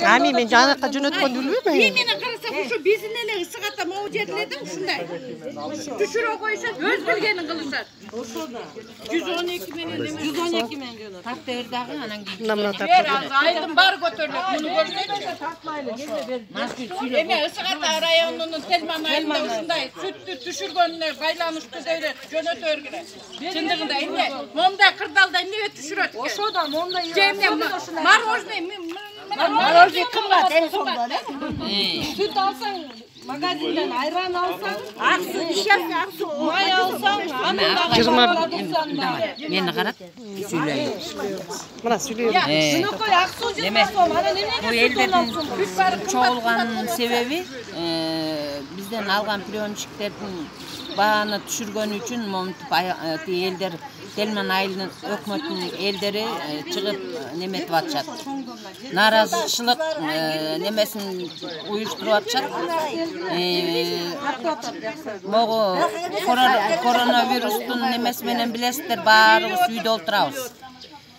Ами мен жанакка жөнөткөн билбейм. Мени карасам ушу биздин эле ысык ата могу жерлерде ушундай. Түшүрө коюшат, өз билгенин кылышат. Ошода 112 менен 112 менен жөнөт. Тартер дагы анан кийин. Мына тартер. Айдын баары көтөрүлөт. Муну көрсөйчү тартмайлы. Эме ысык ата районунун Телман айылында ушундай сүттү түшүргөнүнө байланыштуу дейлет жөнөтөр керек. Чындыгында эмне? Момда кырдалда эмне түшүрөт? Ошода момда мороженое мороженое кымбат эң сонда. Сүт алсаң магазинден айран алсаң, ак сүт ишеп, ак сүт май алсаң, аны 20 мени карат, сүйлөйүн. Мына сүйлөйүн. Жөнөкөй ак сүт жесем, анан эмнеге сүт алсаң? Çoğulганын себеби бизден алган приемщиктердин бааны түшүргөнү үчүн момтуп элдер Телман айылынын өкмөтүнүн элдери чыгып неметип атышат. Нааразычылык немесин уюштуруп атышат. Могу коронавирустун немеси менен билесиздер, баарыбыз үйдө олтурабыз.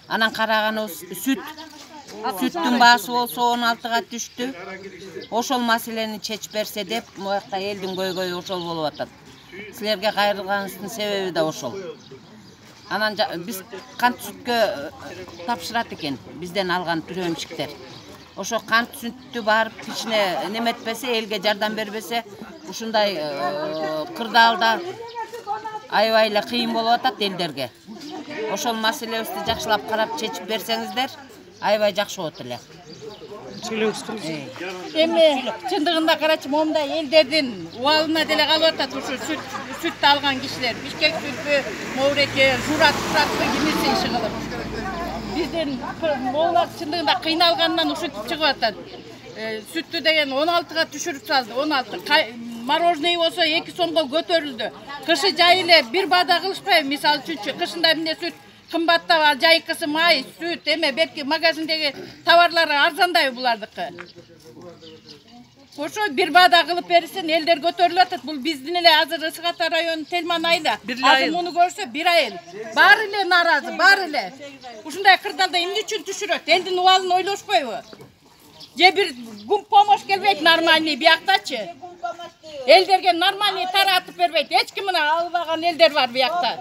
Анан караганыбыз сүттүн баасы болсо 16га түштү. Ошол маселени чечип берсе деп, муякта элдин көйгөйү ошол болуп атат. Силерге кайрылганыбыздын себеби да ошол. Анан биз кант сүткө тапшырат экен бизден алган приемщиктер. Ошо кант сүттү барып кичине неметпесе, элге жардам бербесе, ушундай кырдаалда аябай эле кыйын болуп атат элдерге. Ошол маселебизди жакшылап карап чечип берсеңиздер, аябай жакшы болот эле. Эми чындыгында карачы момда элдердин убалына деле калып атат ушу сүт алган кишилер. Бишкек сүтпү, Мовреке, Журат кимиси иши кылып. Бизден моллар чындыгында кыйналгандан ушинтип чыгып атат. Сүттү деген 16га түшүрүп салды, 16. Мороженое болсо 2 сомго көтөрүлдү. Кышы жай эле бир бада кылышпайбы? Мисалы үчүнчү, кышында эмне сүт кымбаттап, жайкысы май, сүт, эме белки магазиндеги товарлары арзандайбы булардыкы. Ошо бир бада кылып берсин, элдер көтөрүлүп атат. Бул биздин эле азыр Ысык ата району Телман айылда. Азыр муну көрсө бир айыл. Баары эле нааразы, баары эле. Ушундай кырдалда эмне үчүн түшүрөт? Элдин убалын ойлошпойбу? Же бир гум помощь келбейт нормальный бияктачы. Элдерге нормальный таратып бербейт. Эч ким мына албаган элдер бар биякта.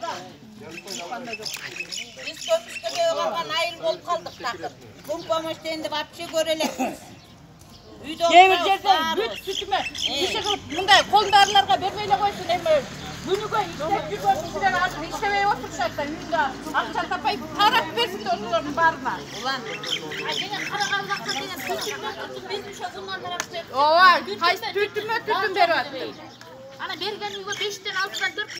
Biz köpüşkede yoğalan ayıl bol kaldık takır. Kum komoşta endi vapşe göreлекпиз. Кээ-бир жерден бүт сүтүмө иши кылып мындай колдарыларга бербей эле койсун, эми күнүгө иштеп жүргөн кишилер азыр иштебей отурушат да, үйдө акча таппай тарап берсин да ошолордун баарына. Улан. Жана караган убакта деген сүтүмө биз ошо кымдан тарап бердик. Ооба, кайсы түтүмө берип атты. Ana bergen uyga 5'ten 6'dan 4